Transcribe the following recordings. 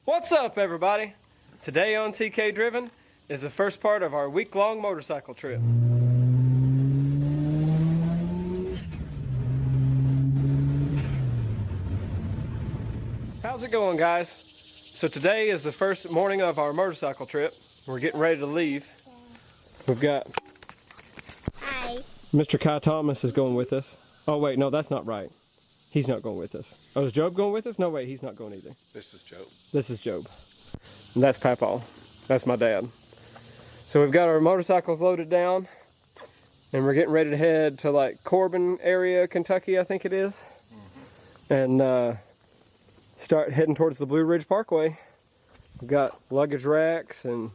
What's up, everybody? Today on TK Driven is the first part of our week-long motorcycle trip. How's it going, guys? So today is the first morning of our motorcycle trip. We're getting ready to leave. We've got Mr. Kai Thomas is going with us. Oh wait, no, that's not right. He's not going with us. Oh, is Job going with us? No, wait, he's not going either. This is Job. This is Job. And that's Papaw. That's my dad. So we've got our motorcycles loaded down, and we're getting ready to head to like Corbin area, Kentucky, I think it is. And start heading towards the Blue Ridge Parkway. We've got luggage racks and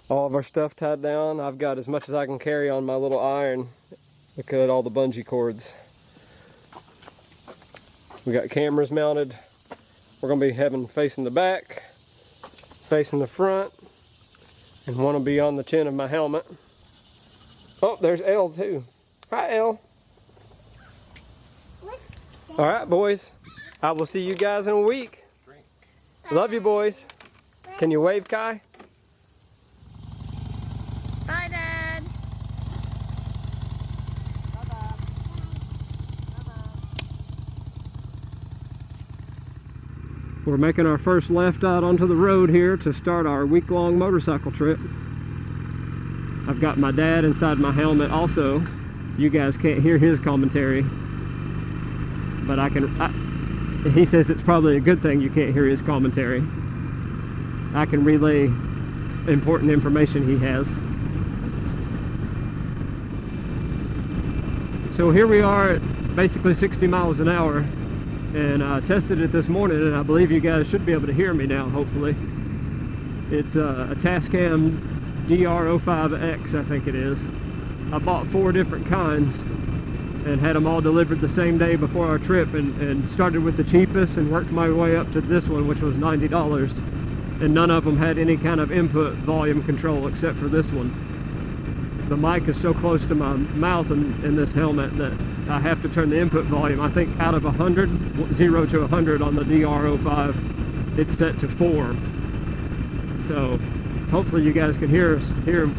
all of our stuff tied down. I've got as much as I can carry on my little iron. Look at all the bungee cords. We got cameras mounted. We're gonna be having facing the back, facing the front, and one will be on the chin of my helmet. Oh, there's Elle too. Hi, Elle. All right, boys. I will see you guys in a week. Love you, boys. Can you wave, Kai? Bye, Dad. We're making our first left out onto the road here to start our week-long motorcycle trip. I've got my dad inside my helmet also. You guys can't hear his commentary, but he says it's probably a good thing you can't hear his commentary. I can relay important information he has. So here we are at basically 60 miles an hour. And I tested it this morning, and I believe you guys should be able to hear me now, hopefully. It's a Tascam DR05X, I think it is. I bought 4 different kinds and had them all delivered the same day before our trip, and started with the cheapest and worked my way up to this one, which was $90. And none of them had any kind of input volume control except for this one. The mic is so close to my mouth in this helmet that I have to turn the input volume. I think out of 100, 0 to 100 on the DR05, it's set to 4. So hopefully you guys can hear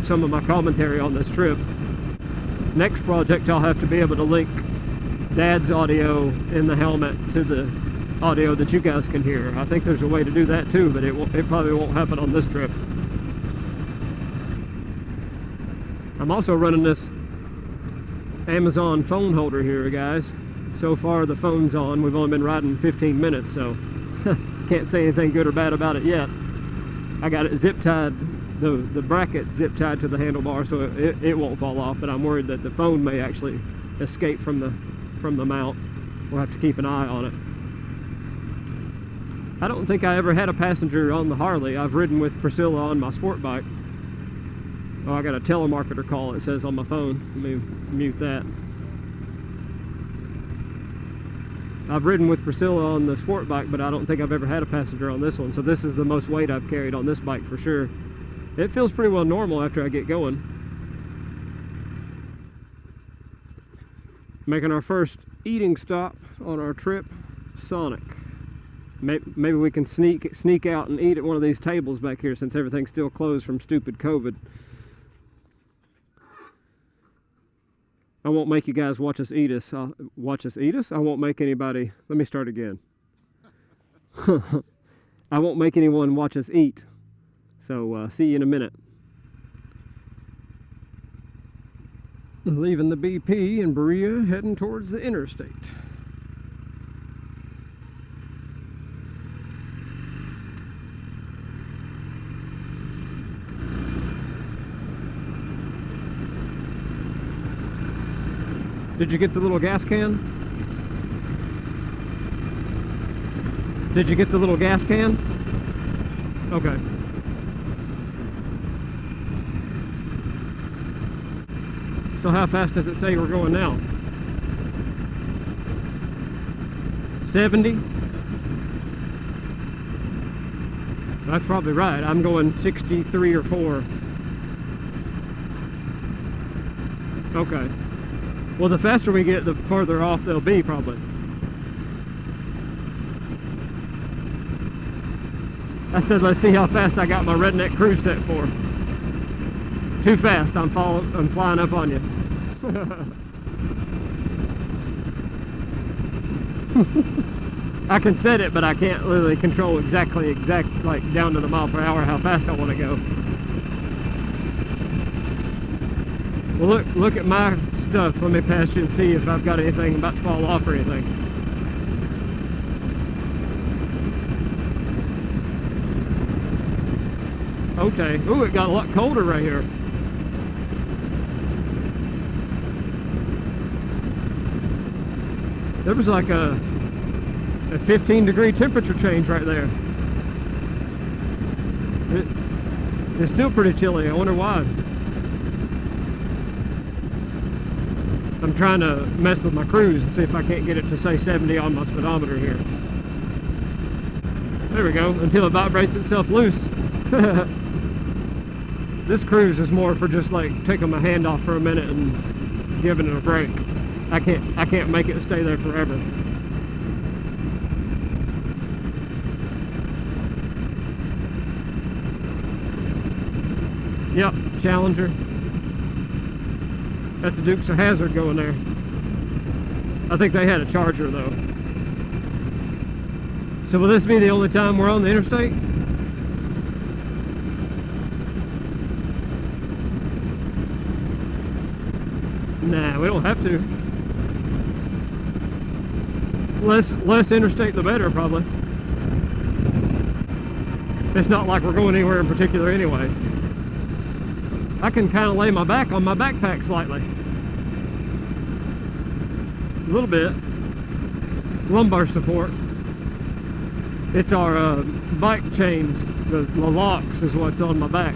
some of my commentary on this trip. Next project, I'll have to be able to link Dad's audio in the helmet to the audio that you guys can hear. I think there's a way to do that too, but it probably won't happen on this trip. I'm also running this Amazon phone holder here, guys. So far the phone's on. We've only been riding 15 minutes, so can't say anything good or bad about it yet. I got it zip tied, the bracket zip tied to the handlebar, so it won't fall off, but I'm worried that the phone may actually escape from the mount. We'll have to keep an eye on it. I don't think I ever had a passenger on the Harley. I've ridden with Priscilla on my sport bike. Oh, I got a telemarketer call, it says on my phone. Let me mute that. I've ridden with Priscilla on the sport bike, but I don't think I've ever had a passenger on this one. So this is the most weight I've carried on this bike for sure. It feels pretty well normal after I get going. Making our first eating stop on our trip, Sonic. Maybe we can sneak out and eat at one of these tables back here since everything's still closed from stupid COVID. I won't make you guys watch us eat us. Watch us eat us? I won't make anybody... Let me start again. I won't make anyone watch us eat. So, see you in a minute. Leaving the BP in Berea, heading towards the interstate. Did you get the little gas can? Did you get the little gas can? Okay. So how fast does it say we're going now? 70? That's probably right. I'm going 63 or 4. Okay. Well, the faster we get, the further off they'll be, probably. I said, let's see how fast I got my redneck cruise set for. Too fast, I'm flying up on you. I can set it, but I can't literally control like down to the mile per hour how fast I want to go. Well, look at my stuff. Let me pass you and see if I've got anything about to fall off or anything. Okay. Ooh, it got a lot colder right here. There was like a 15-degree temperature change right there. It's still pretty chilly. I wonder why. I'm trying to mess with my cruise and see if I can't get it to say 70 on my speedometer here. There we go, until it vibrates itself loose. This cruise is more for just like taking my hand off for a minute and giving it a break. I can't make it stay there forever. Yep, Challenger. That's a Dukes of Hazzard going there. I think they had a Charger though. So will this be the only time we're on the interstate? Nah, we don't have to. Less interstate the better, probably. It's not like we're going anywhere in particular anyway. I can kind of lay my back on my backpack slightly. A little bit. Lumbar support. It's our bike chains. The locks is what's on my back.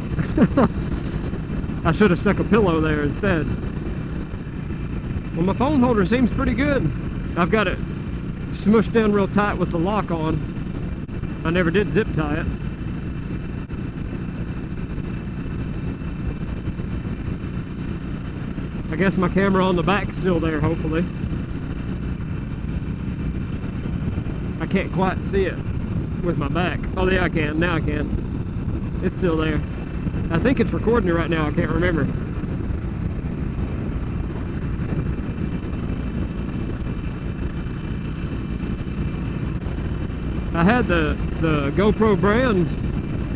I should have stuck a pillow there instead. Well, my phone holder seems pretty good. I've got it smushed down real tight with the lock on. I never did zip tie it. I guess my camera on the back's still there, hopefully. I can't quite see it with my back. Oh yeah, I can. Now I can. It's still there. I think it's recording it right now. I can't remember. I had the GoPro brand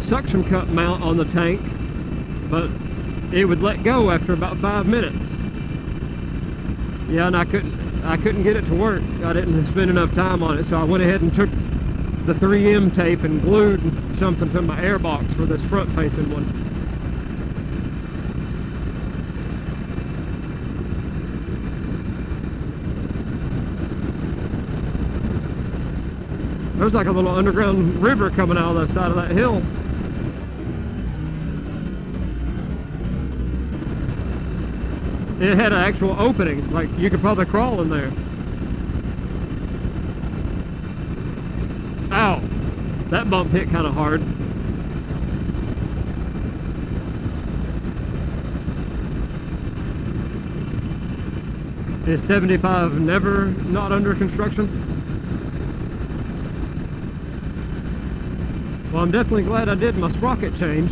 suction cup mount on the tank, but it would let go after about 5 minutes. Yeah, and I couldn't get it to work. I didn't spend enough time on it, so I went ahead and took the 3M tape and glued something to my airbox for this front-facing one. There's like a little underground river coming out of the side of that hill. It had an actual opening, like you could probably crawl in there. Ow! That bump hit kind of hard. Is 75 never not under construction? Well, I'm definitely glad I did my sprocket change.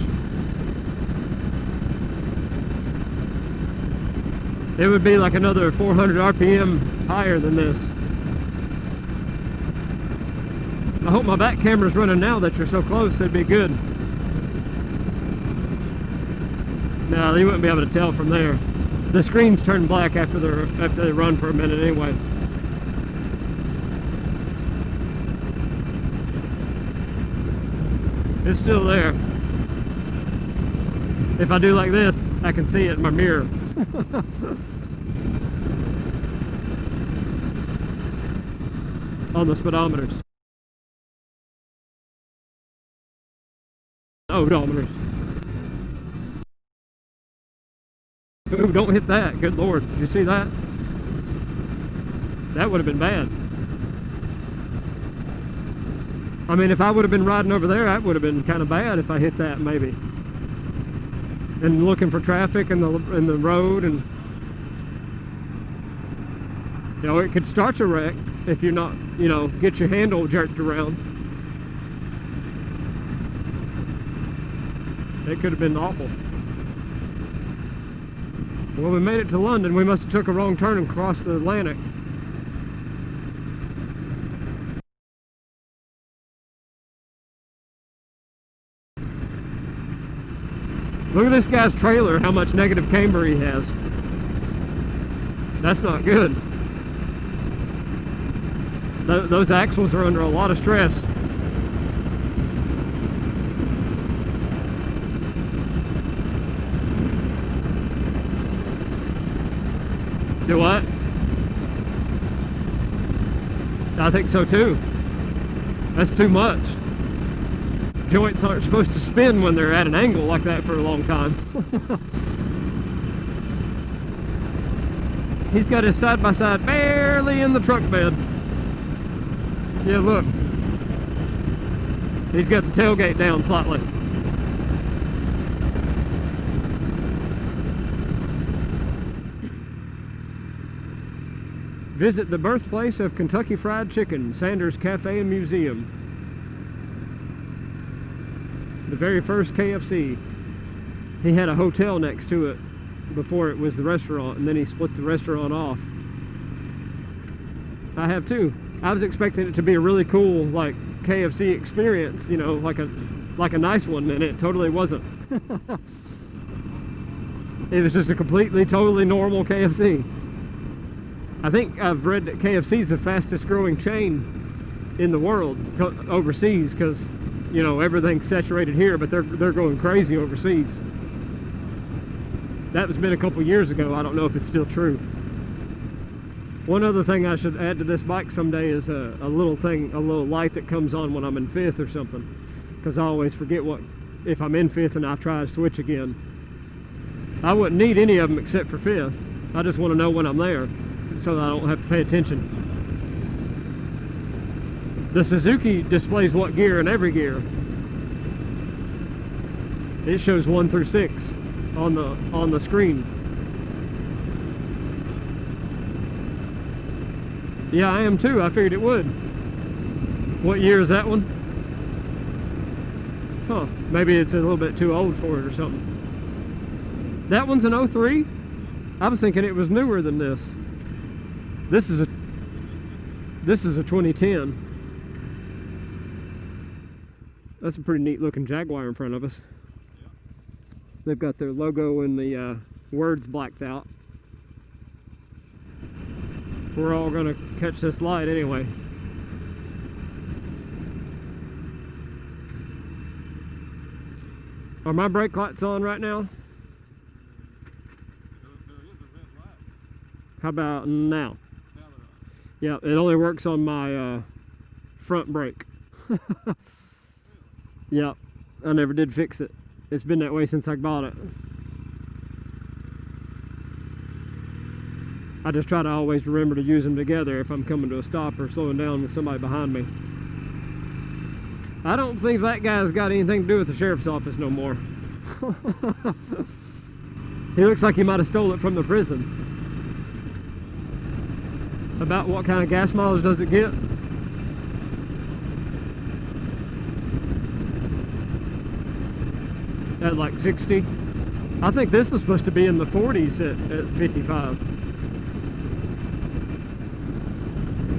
It would be like another 400 RPM higher than this. I hope my back camera's running now that you're so close. It'd be good. No, you wouldn't be able to tell from there. The screens turn black after they run for a minute anyway. It's still there. If I do like this, I can see it in my mirror. On the speedometers. Odometers. Ooh, don't hit that. Good Lord. Did you see that? That would have been bad. I mean, if I would have been riding over there, that would have been kind of bad if I hit that, maybe. And looking for traffic in the road, and you know, it could start a wreck if you're not, you know, get your handle jerked around. It could have been awful. Well, we made it to London. We must have took a wrong turn and crossed the Atlantic. Look at this guy's trailer, how much negative camber he has. That's not good. Those axles are under a lot of stress. Do what? I think so too. That's too much. Joints aren't supposed to spin when they're at an angle like that for a long time. He's got his side-by-side barely in the truck bed. Yeah, look. He's got the tailgate down slightly. Visit the birthplace of Kentucky Fried Chicken, Sanders Cafe and Museum. The very first KFC. He had a hotel next to it before it was the restaurant, and then he split the restaurant off. I have too. I was expecting it to be a really cool, like, KFC experience, you know, like a nice one, and it totally wasn't. It was just a completely, totally normal KFC. I think I've read that KFC is the fastest growing chain in the world overseas, because, you know, everything's saturated here, but they're going crazy overseas. That was been a couple years ago. I don't know if it's still true. One other thing I should add to this bike someday is a little light that comes on when I'm in fifth or something, because I always forget if I'm in fifth and I try to switch again. I wouldn't need any of them except for fifth. I just want to know when I'm there, so that I don't have to pay attention. The Suzuki displays what gear in every gear. It shows 1 through 6 on the screen. Yeah, I am too. I figured it would. What year is that one? Huh, maybe it's a little bit too old for it or something. That one's an 03? I was thinking it was newer than this. This is a 2010. That's a pretty neat looking Jaguar in front of us. They've got their logo and the words blacked out. We're all gonna catch this light anyway. Are my brake lights on right now? How about now? Yeah, it only works on my front brake. Yeah, I never did fix it. It's been that way since I bought it. I just try to always remember to use them together if I'm coming to a stop or slowing down with somebody behind me. I don't think that guy's got anything to do with the sheriff's office no more. He looks like he might have stole it from the prison. About what kind of gas mileage does it get? At like 60. I think this is supposed to be in the 40s at 55.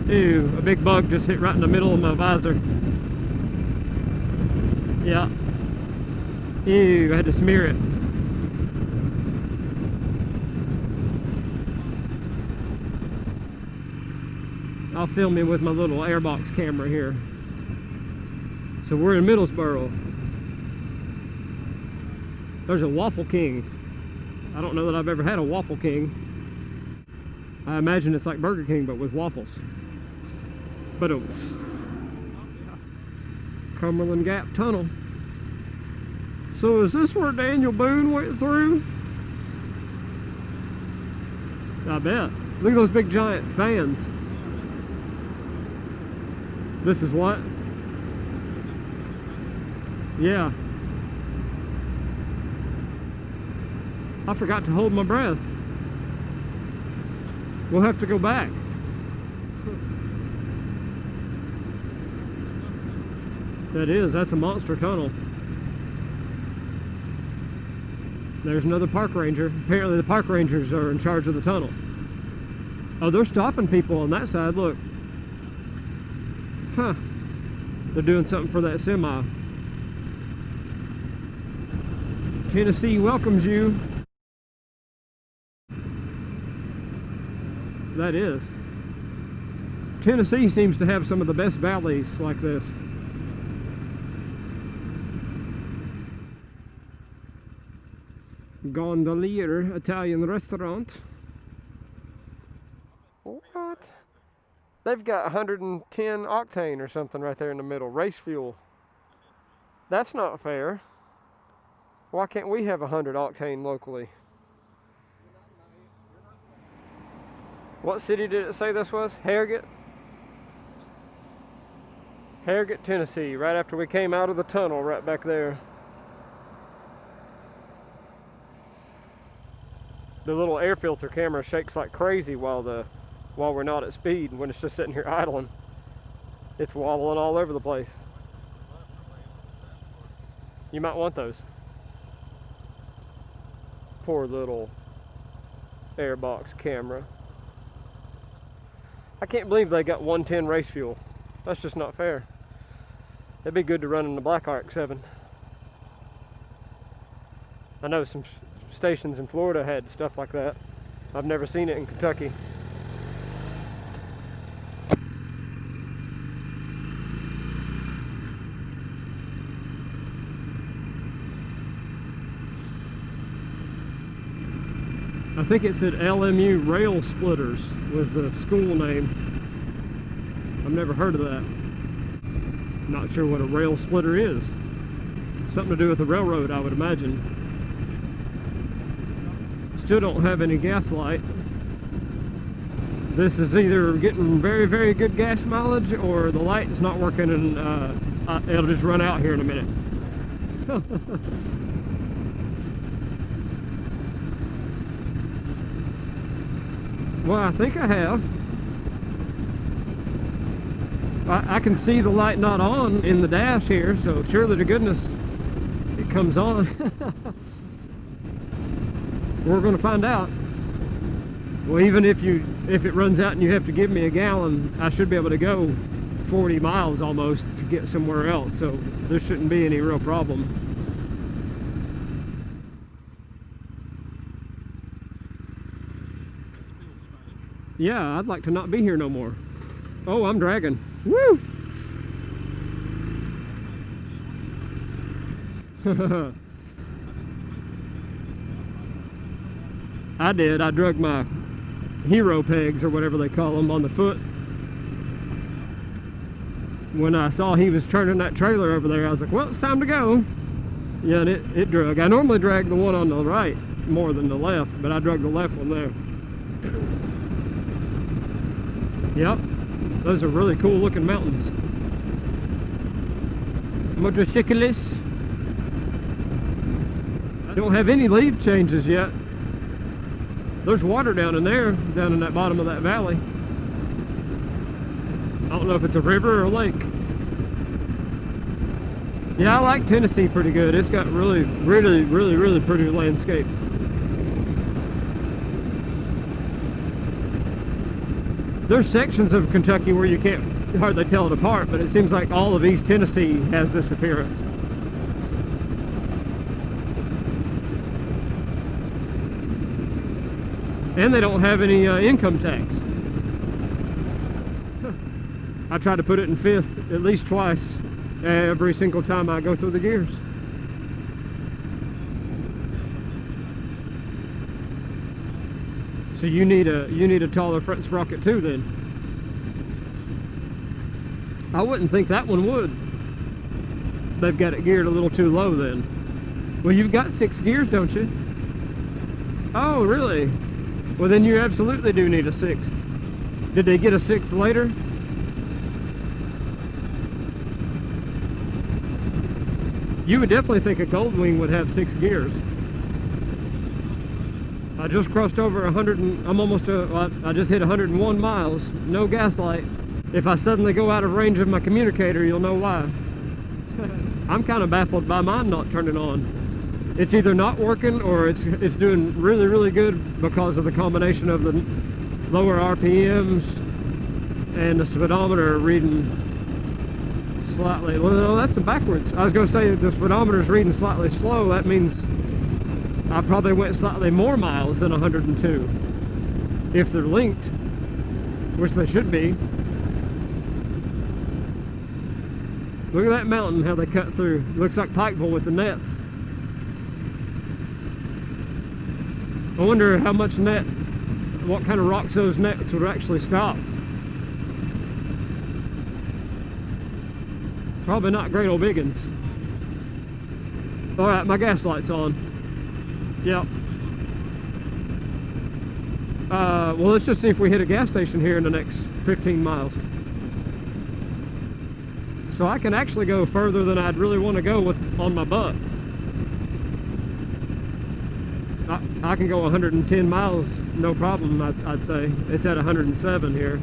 Ew, a big bug just hit right in the middle of my visor. Yeah. Ew, I had to smear it. I'll film him with my little airbox camera here. So we're in Middlesboro. There's a Waffle King. I don't know that I've ever had a Waffle King. I imagine it's like Burger King, but with waffles. But it was Cumberland Gap Tunnel. So is this where Daniel Boone went through? I bet. Look at those big giant fans. This is what? Yeah. I forgot to hold my breath. We'll have to go back. That's a monster tunnel. There's another park ranger. Apparently the park rangers are in charge of the tunnel. Oh, they're stopping people on that side, look. Huh. They're doing something for that semi. Tennessee welcomes you. That is. Tennessee seems to have some of the best valleys like this. Gondolier Italian restaurant. What? They've got 110 octane or something right there in the middle. Race fuel. That's not fair. Why can't we have 100 octane locally? What city did it say this was? Harrogate? Harrogate, Tennessee, right after we came out of the tunnel right back there. The little air filter camera shakes like crazy while we're not at speed. When it's just sitting here idling, it's wobbling all over the place. You might want those. Poor little airbox camera. I can't believe they got 110 race fuel. That's just not fair. It'd be good to run in the Black Arc 7. I know some stations in Florida had stuff like that. I've never seen it in Kentucky. I think it said LMU Rail Splitters was the school name. I've never heard of that. Not sure what a rail splitter is. Something to do with the railroad, I would imagine. Still don't have any gas light. This is either getting very, very good gas mileage or the light is not working and it'll just run out here in a minute. Well, I think I have. I can see the light not on in the dash here, so surely to goodness it comes on. We're going to find out. Well, even if it runs out and you have to give me a gallon, I should be able to go 40 miles almost to get somewhere else, so there shouldn't be any real problem. Yeah, I'd like to not be here no more. Oh, I'm dragging. Woo! I did. I drug my hero pegs or whatever they call them on the foot. When I saw he was turning that trailer over there, I was like, well, it's time to go. Yeah, and it drug. I normally drag the one on the right more than the left, but I drug the left one there. Yep, those are really cool looking mountains. Motorcyclists. I don't have any leaf changes yet. There's water down in there, down in that bottom of that valley. I don't know if it's a river or a lake. Yeah, I like Tennessee pretty good. It's got really pretty landscape. There's sections of Kentucky where you can't hardly tell it apart, but it seems like all of East Tennessee has this appearance. And they don't have any income tax. I try to put it in fifth at least twice every single time I go through the gears. So you need a taller front sprocket too then. I wouldn't think that one would. They've got it geared a little too low then. Well, you've got 6 gears, don't you? Oh, really? Well, then you absolutely do need a 6th. Did they get a 6th later? You would definitely think a Goldwing would have 6 gears. I just crossed over 100 and I'm almost I just hit 101 miles, no gas light. If I suddenly go out of range of my communicator, you'll know why. I'm kind of baffled by mine not turning on. it's either not working or it's doing really, really good because of the combination of the lower RPMs and the speedometer reading slightly. Well, no, that's the backwards. I was going to say if the speedometer is reading slightly slow, that means I probably went slightly more miles than 102 if they're linked, which they should be. Look at that mountain, how they cut through. Looks like Pikeville with the nets. I wonder how much net, what kind of rocks those nets would actually stop. Probably not great old big ones. All right, my gas light's on. Yep. Well, let's just see if we hit a gas station here in the next 15 miles. So I can actually go further than I'd really want to go on my butt. I can go 110 miles, no problem, I'd say. It's at 107 here.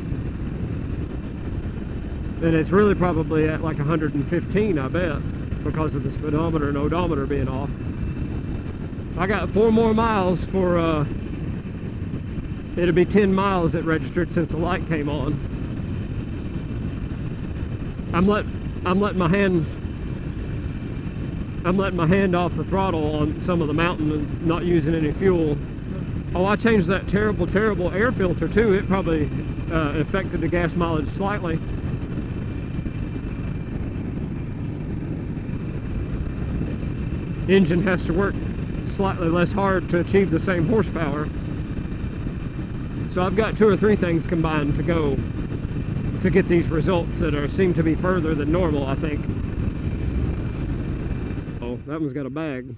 And it's really probably at like 115, I bet, because of the speedometer and odometer being off. I got 4 more miles for, it'll be 10 miles that registered since the light came on. I'm letting my hand off the throttle on some of the mountain and not using any fuel. Oh, I changed that terrible air filter too. It probably affected the gas mileage slightly. Engine has to work slightly less hard to achieve the same horsepower. So I've got 2 or 3 things combined to go to get these results that seem to be further than normal, I think. Oh, that one's got a bag.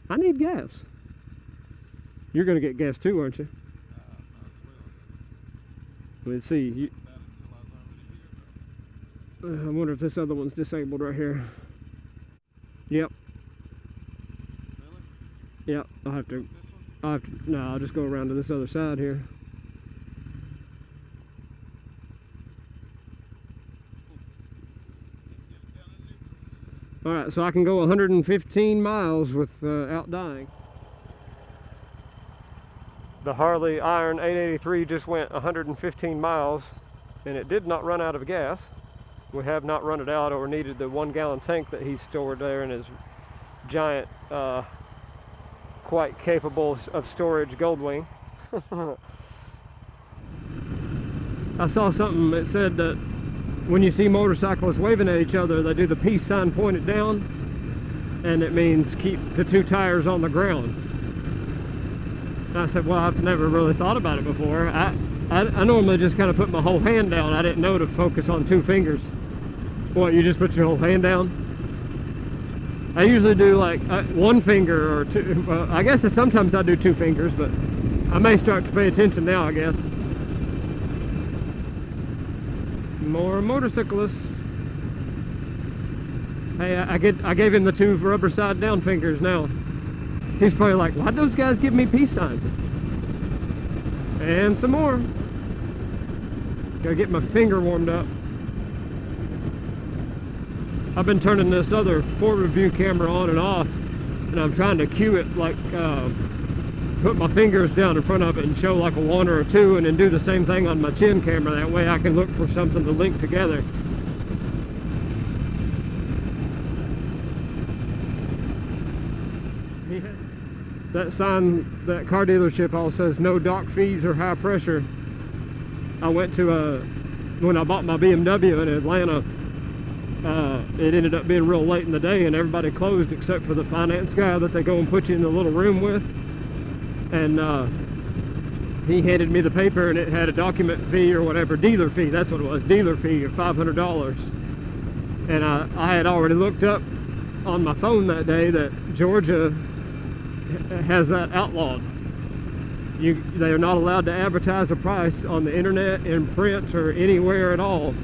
I need gas. You're going to get gas too, aren't you? Let's see. I wonder if this other one's disabled right here. Yep. Really? Yep. I'll have to. No, I'll just go around to this other side here. All right, so I can go 115 miles without dying. The Harley Iron 883 just went 115 miles, and it did not run out of gas. We have not run it out or needed the 1-gallon tank that he's stored there in his giant, quite capable of storage Goldwing. I saw something that said that when you see motorcyclists waving at each other, they do the peace sign pointed down, and it means keep the 2 tires on the ground. And I said, well, I've never really thought about it before. I normally just kind of put my whole hand down. I didn't know to focus on 2 fingers. What, you just put your whole hand down? I usually do like 1 finger or 2. Well, I guess sometimes I do 2 fingers, but I may start to pay attention now, I guess. More motorcyclists. Hey, I gave him the 2 rubber side down fingers now. He's probably like, why'd those guys give me peace signs? And some more. Gotta get my finger warmed up. I've been turning this other forward view camera on and off, and I'm trying to cue it like, put my fingers down in front of it and show like a 1 or a 2, and then do the same thing on my chin camera. That way I can look for something to link together. That sign, that car dealership all says no dock fees or high pressure. I went to, when I bought my BMW in Atlanta, it ended up being real late in the day and everybody closed except for the finance guy that they go and put you in the little room with. And he handed me the paper and it had a document fee or whatever, dealer fee, that's what it was, dealer fee of $500. And I had already looked up on my phone that day that Georgia has that outlawed. They are not allowed to advertise a price on the internet, in print, or anywhere at all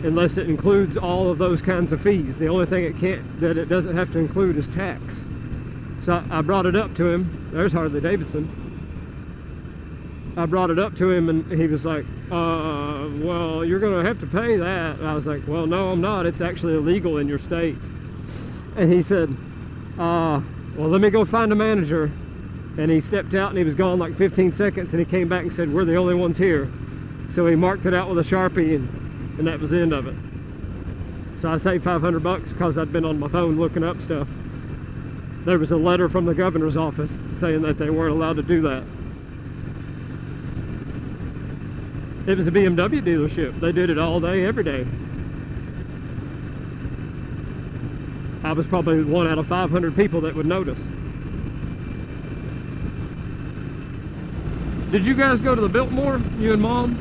unless it includes all of those kinds of fees. The only thing it doesn't have to include is tax. So I brought it up to him. There's Harley Davidson. I brought it up to him and he was like, well, you're gonna have to pay that. And I was like, well, no, I'm not. It's actually illegal in your state. And he said, Well, let me go find a manager. And he stepped out and he was gone like 15 seconds, and he came back and said, we're the only ones here. So he marked it out with a Sharpie, and that was the end of it. So I saved $500 because I'd been on my phone looking up stuff. There was a letter from the governor's office saying that they weren't allowed to do that. It was a BMW dealership. They did it all day, every day. I was probably 1 out of 500 people that would notice. Did you guys go to the Biltmore, you and Mom?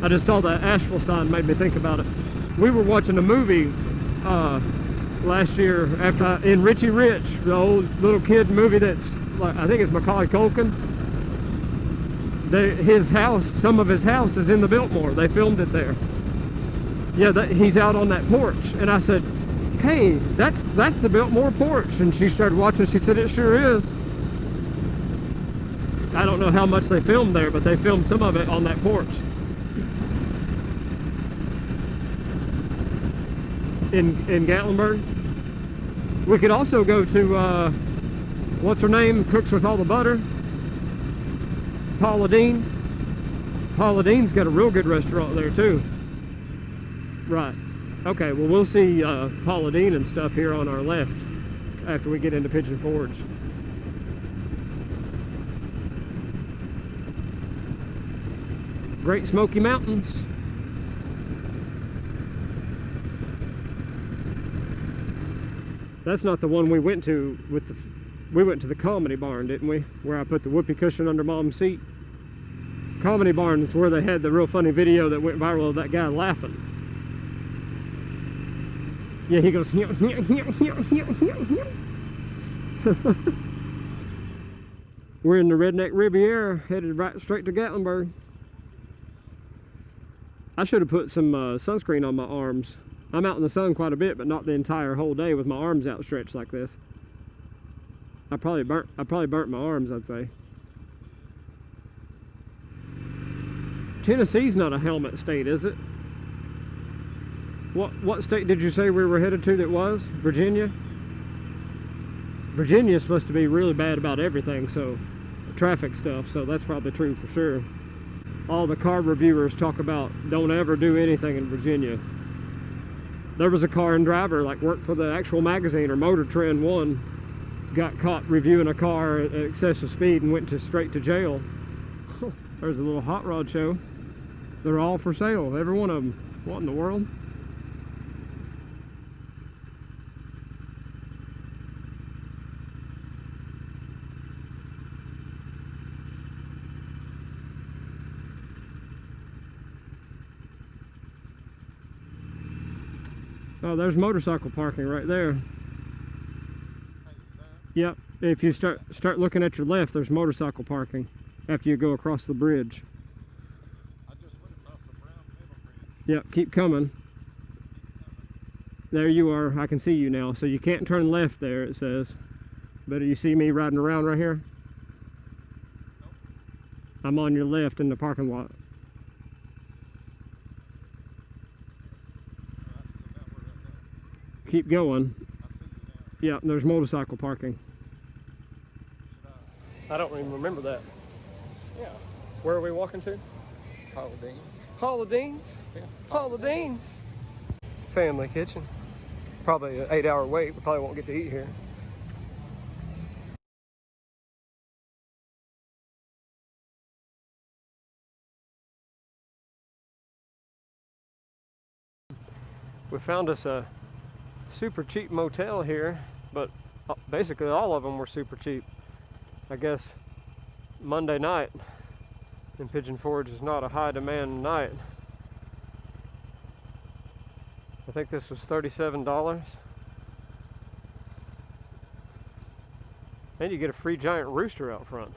I just saw that Asheville sign, made me think about it. We were watching a movie last year in Richie Rich, the old little kid movie that's, like, I think it's Macaulay Culkin. His house, some of his house is in the Biltmore. They filmed it there. Yeah, he's out on that porch. And I said, hey, that's the Biltmore porch. And she started watching, she said, it sure is. I don't know how much they filmed there, but they filmed some of it on that porch. In Gatlinburg. We could also go to, what's her name, cooks with all the butter? Paula Dean. Paula Dean's got a real good restaurant there too. Right. Okay, well, we'll see Paula Dean and stuff here on our left after we get into Pigeon Forge. Great Smoky Mountains. That's not the one we went to with the... We went to the Comedy Barn, didn't we? Where I put the whoopee cushion under Mom's seat. Comedy Barn is where they had the real funny video that went viral of that guy laughing. Yeah, he goes... We're in the Redneck Riviera, headed right straight to Gatlinburg. I should have put some sunscreen on my arms. I'm out in the sun quite a bit, but not the entire whole day with my arms outstretched like this. I probably burnt my arms, I'd say. Tennessee's not a helmet state, is it? What state did you say we were headed to that was? Virginia? Virginia's supposed to be really bad about everything, so traffic stuff, so that's probably true for sure. All the car reviewers talk about don't ever do anything in Virginia. There was a car and driver, like worked for the actual magazine or Motor Trend 1, got caught reviewing a car at excessive speed and went straight to jail. There's a little hot rod show. They're all for sale, every one of them. What in the world? Oh, there's motorcycle parking right there. Yep, if you start looking at your left, there's motorcycle parking after you go across the bridge. I just went across the brown middle bridge. Yep, keep coming. There you are, I can see you now. So you can't turn left there, it says. But do you see me riding around right here? Nope. I'm on your left in the parking lot. Keep going. Yeah, there's motorcycle parking. I don't even remember that. Yeah. Where are we walking to? Paula Dean. Paula Dean's? Yeah. Paula Dean's. Family kitchen. Probably an 8-hour wait. We probably won't get to eat here. We found us a super cheap motel here, but basically all of them were super cheap. I guess Monday night in Pigeon Forge is not a high demand night. I think this was $37. And you get a free giant rooster out front.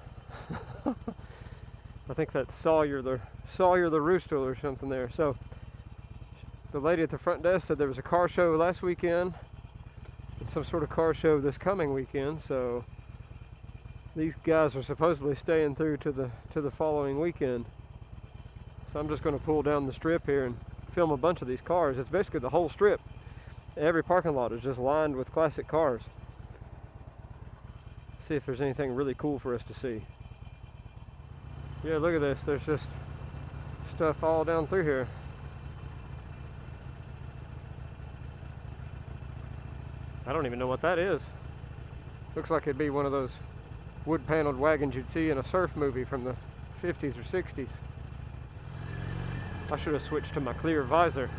I think that's Sawyer the rooster or something there. So the lady at the front desk said there was a car show last weekend and some sort of car show this coming weekend, so these guys are supposedly staying through to the following weekend. So I'm just going to pull down the strip here and film a bunch of these cars. It's basically the whole strip. Every parking lot is just lined with classic cars. See if there's anything really cool for us to see. Yeah, look at this. There's just stuff all down through here. I don't even know what that is. Looks like it'd be one of those wood-paneled wagons you'd see in a surf movie from the 50s or 60s. I should have switched to my clear visor.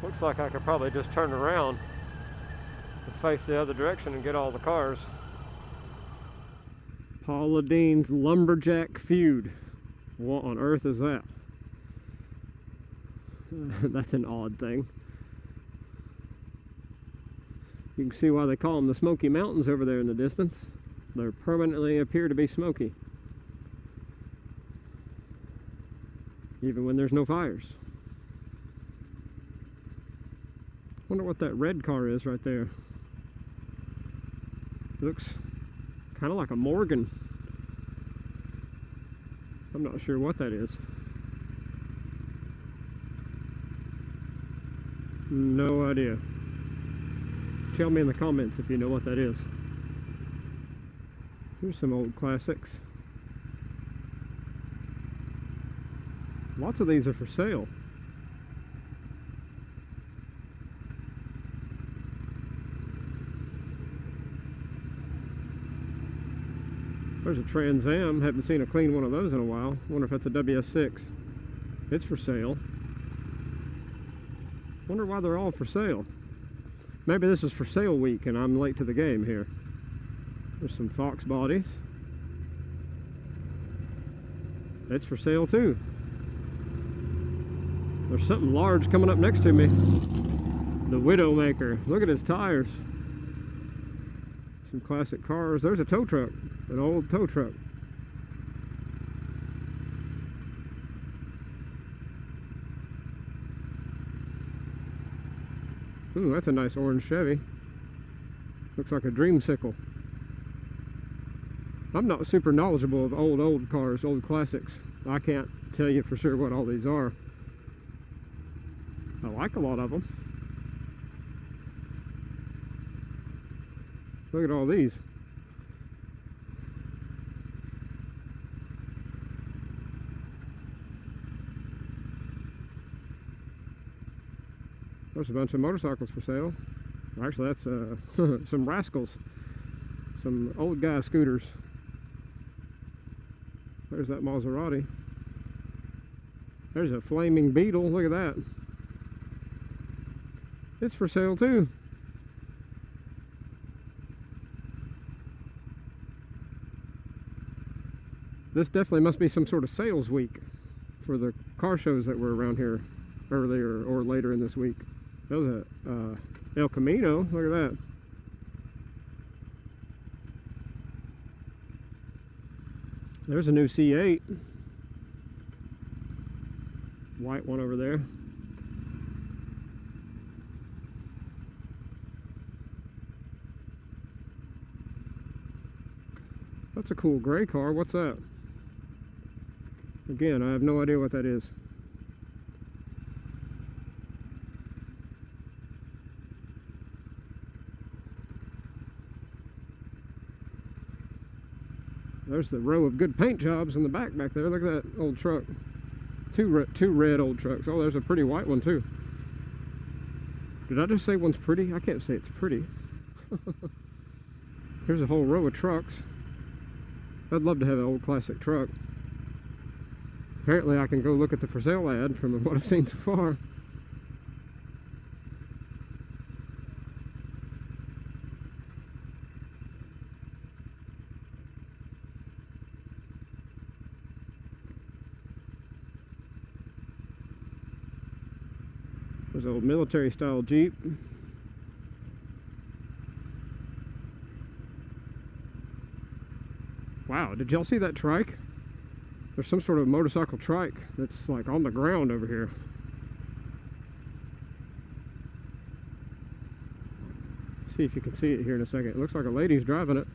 Looks like I could probably just turn around and face the other direction and get all the cars. Paula Dean's Lumberjack Feud. What on earth is that? That's an odd thing. You can see why they call them the Smoky Mountains over there in the distance. They permanently appear to be smoky, even when there's no fires. Wonder what that red car is right there. It looks kind of like a Morgan. I'm not sure what that is. No idea. Tell me in the comments if you know what that is. Here's some old classics. Lots of these are for sale. There's a Trans Am. Haven't seen a clean one of those in a while. Wonder if that's a WS6. It's for sale. Wonder why they're all for sale. Maybe this is for sale week and I'm late to the game here. There's some Fox bodies. It's for sale too. There's something large coming up next to me. The Widowmaker. Look at his tires. Some classic cars. There's a tow truck. An old tow truck. Ooh, that's a nice orange Chevy. Looks like a Dreamsicle. I'm not super knowledgeable of old cars, old classics. I can't tell you for sure what all these are. I like a lot of them. Look at all these. There's a bunch of motorcycles for sale. Actually, that's some Rascals. Some old guy scooters. There's that Maserati. There's a Flaming Beetle. Look at that. It's for sale too. This definitely must be some sort of sales week for the car shows that were around here earlier or later in this week. That was a El Camino. Look at that. There's a new C8. White one over there. That's a cool gray car. What's that? Again, I have no idea what that is. There's the row of good paint jobs in the back there. Look at that old truck. Two red old trucks. Oh, there's a pretty white one too. Did I just say one's pretty? I can't say it's pretty. Here's a whole row of trucks. I'd love to have an old classic truck. Apparently I can go look at the for sale ad from what I've seen so far. There's an old military style Jeep. Wow, did y'all see that trike? There's some sort of motorcycle trike that's like on the ground over here. See if you can see it here in a second. It looks like a lady's driving it.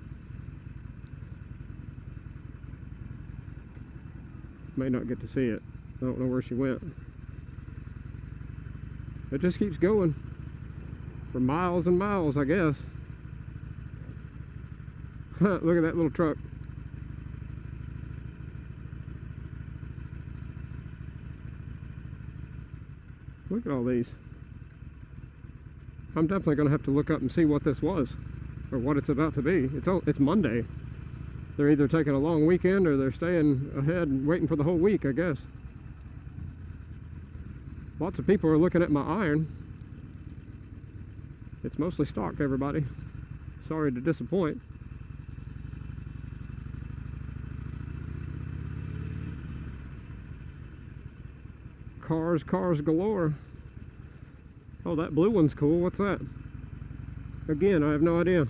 May not get to see it. I don't know where she went. It just keeps going for miles and miles, I guess. Look at that little truck. Look at all these. I'm definitely going to have to look up and see what this was, or what it's about to be. It's Monday. They're either taking a long weekend or they're staying ahead and waiting for the whole week, I guess. Lots of people are looking at my iron. It's mostly stock, everybody. Sorry to disappoint. Cars galore. Oh, that blue one's cool. What's that? Again, I have no idea.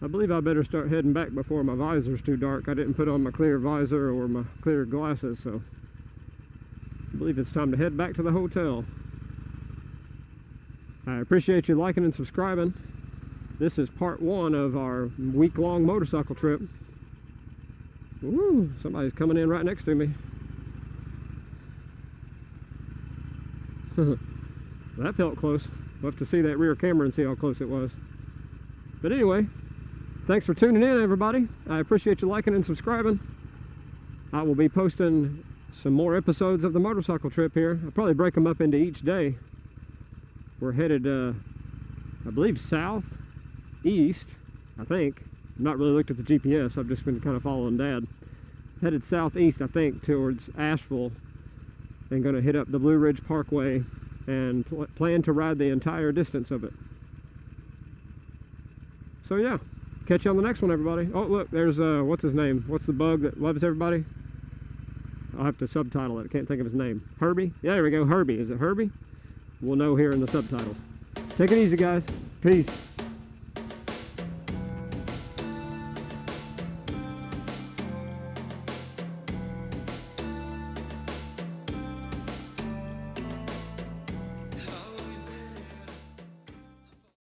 I believe I better start heading back before my visor's too dark. I didn't put on my clear visor or my clear glasses, so I believe it's time to head back to the hotel. I appreciate you liking and subscribing. This is part 1 of our week-long motorcycle trip. Woo! Somebody's coming in right next to me. That felt close. We'll have to see that rear camera and see how close it was. But anyway, thanks for tuning in, everybody. I appreciate you liking and subscribing. I will be posting some more episodes of the motorcycle trip here. I'll probably break them up into each day. We're headed, I believe, southeast, I think. I've not really looked at the GPS. I've just been kind of following Dad. Headed southeast, I think, towards Asheville. And going to hit up the Blue Ridge Parkway and plan to ride the entire distance of it. So yeah, catch you on the next one, everybody. Oh look, there's what's his name? What's the bug that loves everybody? I'll have to subtitle it. I can't think of his name. Herbie? Yeah, there we go. Herbie. Is it Herbie? We'll know here in the subtitles. Take it easy, guys. Peace.